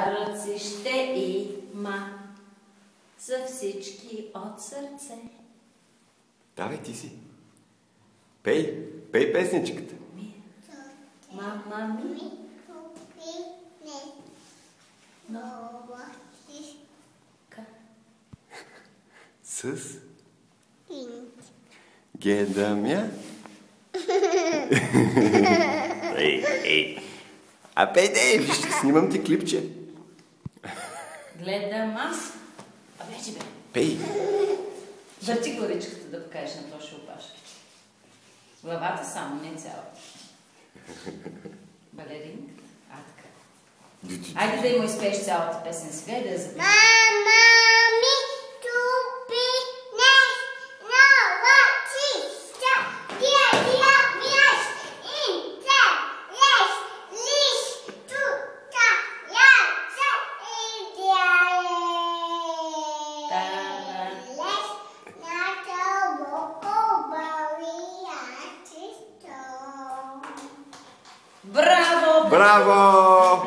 Ръцище има за всички от сърце. Давай ти си. Пей песничката. Мама ми. С Гедамя. А пей, виж, снимам ти клипче. Гледам аз. Вече бе. Пей. Върти горичката да покажеш на Тоши опашки. Главата само, не цялата. Балеринката. Така. Айде да му изпееш цялата песен сега и да я запишеш. Браво! Браво!